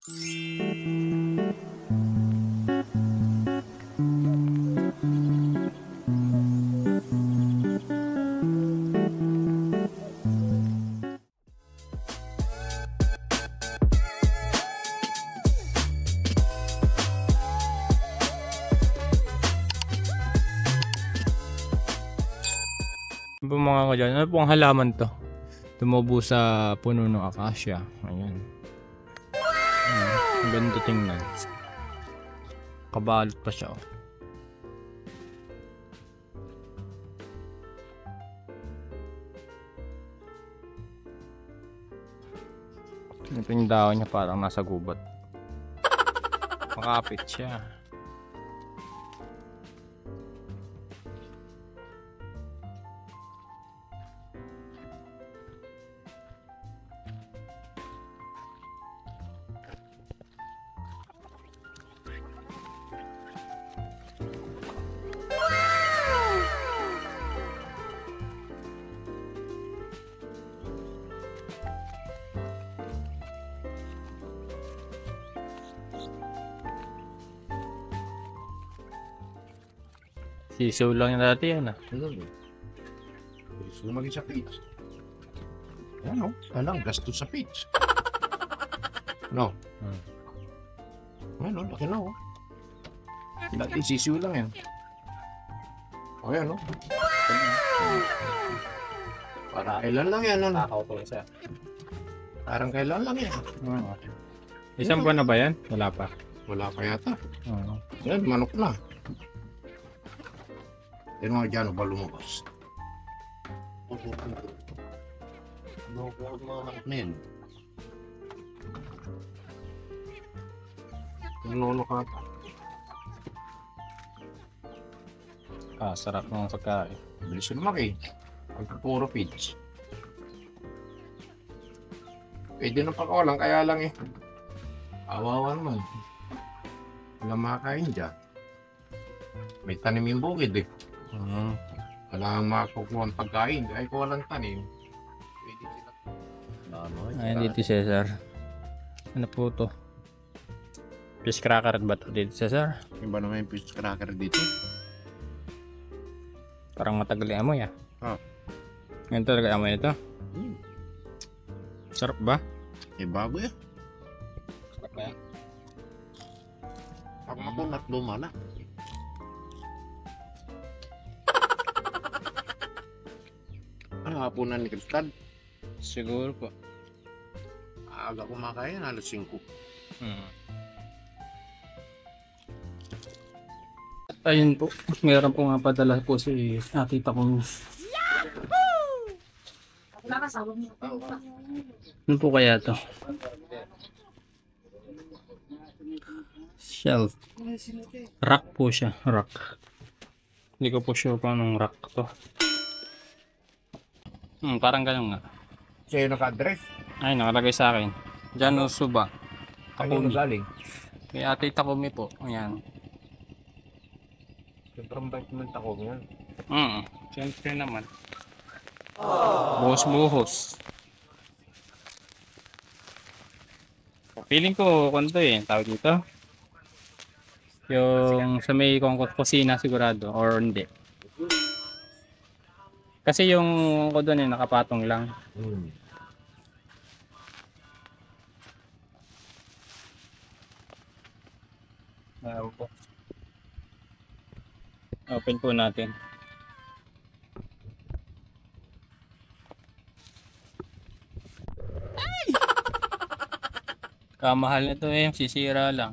Mga ko dyan. Ano pong halaman to? Tumubo sa puno ng akasya. Ayan. Ang ganda tingnan. Kabalot pa siya. Ito yung dahon niya parang nasa gubat. Makapit siya. Sisaw lang yung dati yan ah. Gusto maging sa pitch. Ano? Alang, gastos sa pitch. No? Ano, laki na oh. Dati sisiw lang yan. O yan oh. Para kailan lang yan. Nakakauto siya. Parang kailan lang yan. Isang buwan na ba yan? Wala pa. Wala pa yata. Yan, manok na. Yan mga dyan, ba lumabas? Ano po mga manok na yan? Ano ka pa? Sarap ng pagkain. Bilis yung lumaki. Pagka-puro feeds. Pwede na pakawalan, kaya lang eh. Awawa naman. Walang makakain dyan. May tanim yung bukid eh. Walang makakukuha ang pagkain. Ay kung walang tanim, pwede sila. Ayan dito Cesar. Ano po to? Fish cracker ba to dito Cesar? Iba naman yung fish cracker dito. Parang matagal yung amoy ah. Ngayon talaga amoy ito. Sarap ba? Eh bago eh. Sarap ba yan? Pag makunat luma na. Ano hapunan ni Kristal? Siguro po. Aga kumakain, alas 5. Ayun po. Meron po nga padala po si tita kong. Ano po kaya to? Shelf. Rock po siya. Rock. Hindi ko po sure kung anong rock to. Parang ganun nga. Sa'yo naka-address? Ay, nakalagay sa akin. Diyan Suba. Kanino galing? Kay ate Takumi po. Ayan. Sobrang bait ng takong yan. Siyempre naman. Buhos-buhos. Feeling ko, kanto eh. Tawag dito. Yung sa may kusina sigurado. Or hindi. Kasi yung ko doon eh, nakapatong lang. Po. Open po natin. Ay! Kamahal nito eh, sisira lang.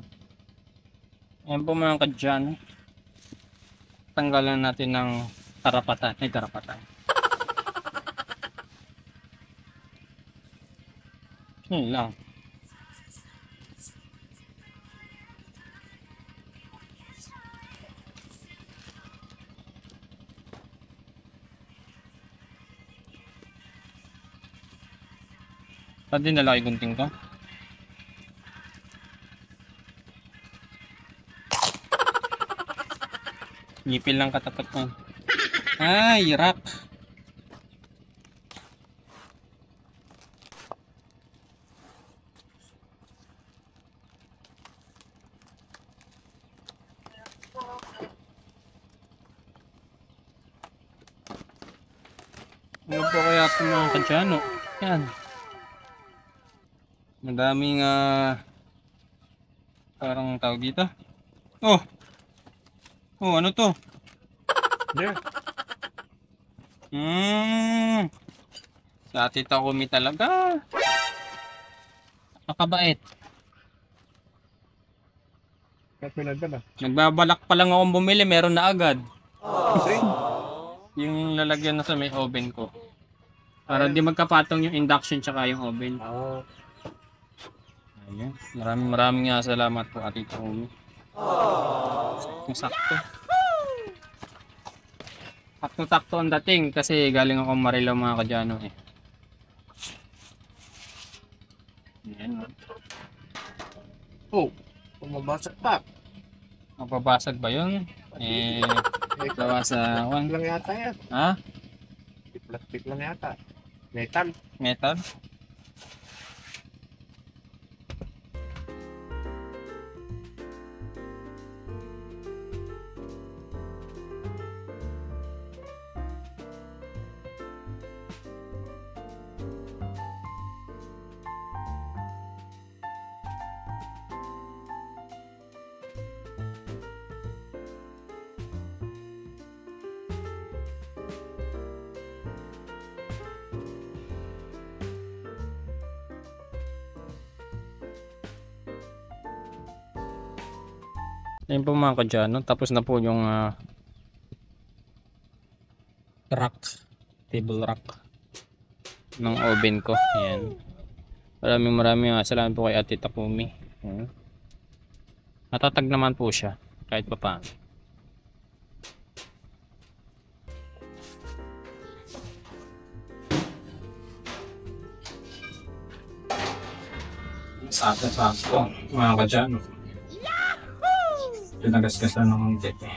Ayan po mga kadyan. Tanggalan natin ng karapatan. Ay, karapatan. Yun lang. Pwede na laki gunting ko. Ngipil lang katapat mo. Ay, rock. kaya po mga kadyano. Yan. Madaming parang tawag dito. Oh! Oh, ano to? Yeah. Sa Tita Kumi talaga. Nakabait. Kaya pinadala. Nagbabalak pa lang akong bumili, meron na agad. Yung lalagyan na sa may oven ko. Para di magkapatong yung induction tsaka yung oven. Oo. Ayun. Maraming salamat po Ate Kumi. Yung sakto. Sakto-sakto ang dating kasi galing ako Marilaw mga kadyano eh. Yan. Oh, pumabasag pa. Mapabasag ba yun? Gawa sa Plastic lang yata yan. Ha? Plastic lang yata. Metal. Metal? Ayun po mga kadyano, tapos na po yung rack, table rack ng oven ko. Ayan. Maraming salamat po kay Ate Takumi. Ayan. Natatag naman po siya kahit pa paano. Sakto mga kadyano. Pinagasgasan ng tete.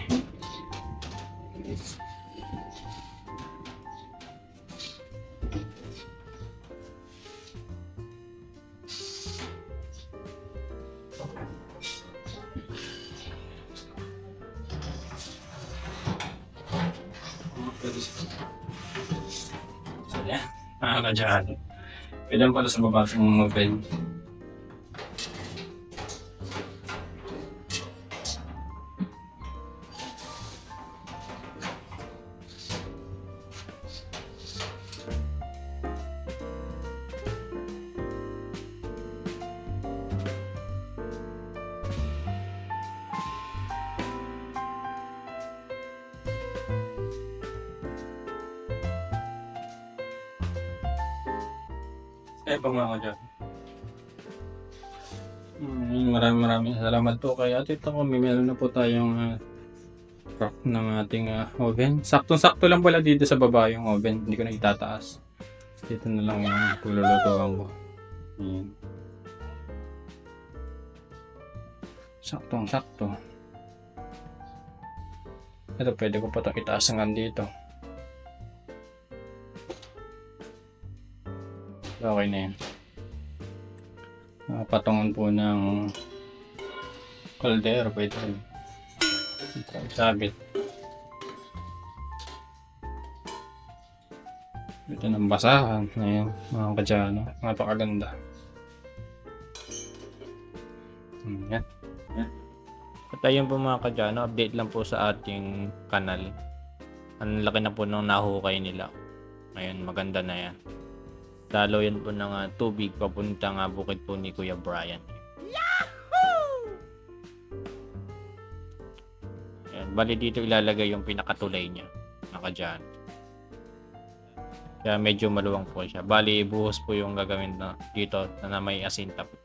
Saya, nakakadyan. Pwede pala sa baba ng mobile. Mga kadyano. Maraming salamat po kay Ate Takumi. Meron na po tayong rack ng ating oven. Saktong-sakto lang pala dito sa baba yung oven. Hindi ko na itataas. Dito na lang yung paglulutuan ko. Ayan. Saktong-sakto. Ito pwede ko pa ito itaas hanggang dito. Okay na yan. Patungan po ng kaldero. Pwede rin. Sabit. Ito ng basahan. Ayan, mga kadyano. Napakaganda. Yan. Yan. At ayun po mga kadyano, update lang po sa ating kanal. Ang laki na po ng nahukay nila. Ngayon, maganda na yan. Dalo yan po ng tubig papunta nga bukid po ni Kuya Brian. Yahoo! Ayan, bali dito ilalagay yung pinakatulay niya. Nakadyan. Kaya medyo maluwang po siya. Bali buhos po yung gagawin na dito na may asinta po.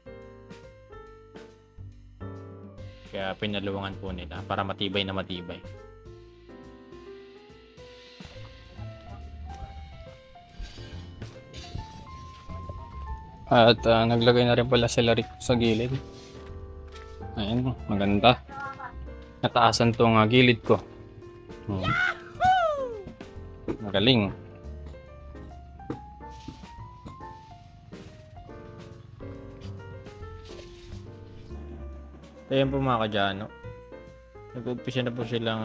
Kaya pinaluwangan po nila para matibay na matibay. At naglagay na rin pala sila rito sa gilid. Ayan, maganda. Nataasan tong gilid ko. Magaling. Ayan po mga kadyano. Nag-umpisa na po silang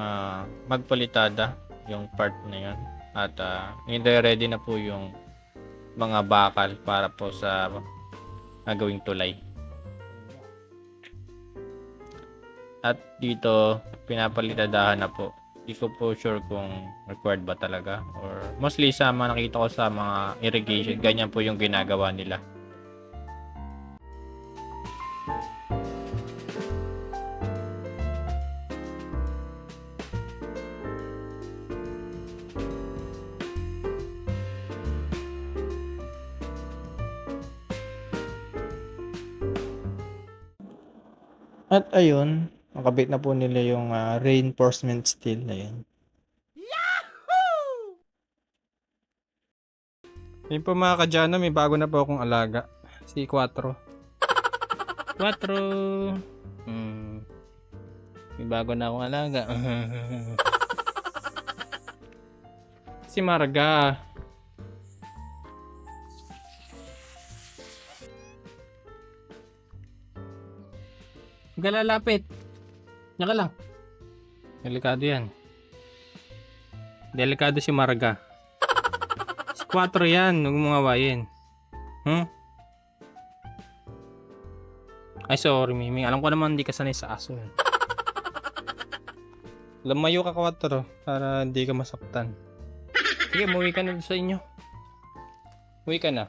magpalitada yung part na yan. At hindi ready na po yung mga bakal para po sa gagawing tulay. At dito, pinapalitadahan na po. Hindi ko po sure kung required ba talaga. Or mostly sa mga nakita ko sa mga irrigation, ganyan po yung ginagawa nila. At ayun, nakabit na po nila yung reinforcement steel na yun. Yun po mga kadyano, may bago na po akong alaga. Si 4. 4! May bago na akong alaga. Si Marga. Huwag ka lalapit. Yan ka lang. Delikado yan. Delikado si Marga. Si 4 yan. Huwag mong awayin. Ay, sorry, Mimi. Alam ko naman hindi ka sanay sa aso. Lumayo ka 4 para hindi ka masaktan. Sige, umuwi ka na sa inyo. Uwi ka na.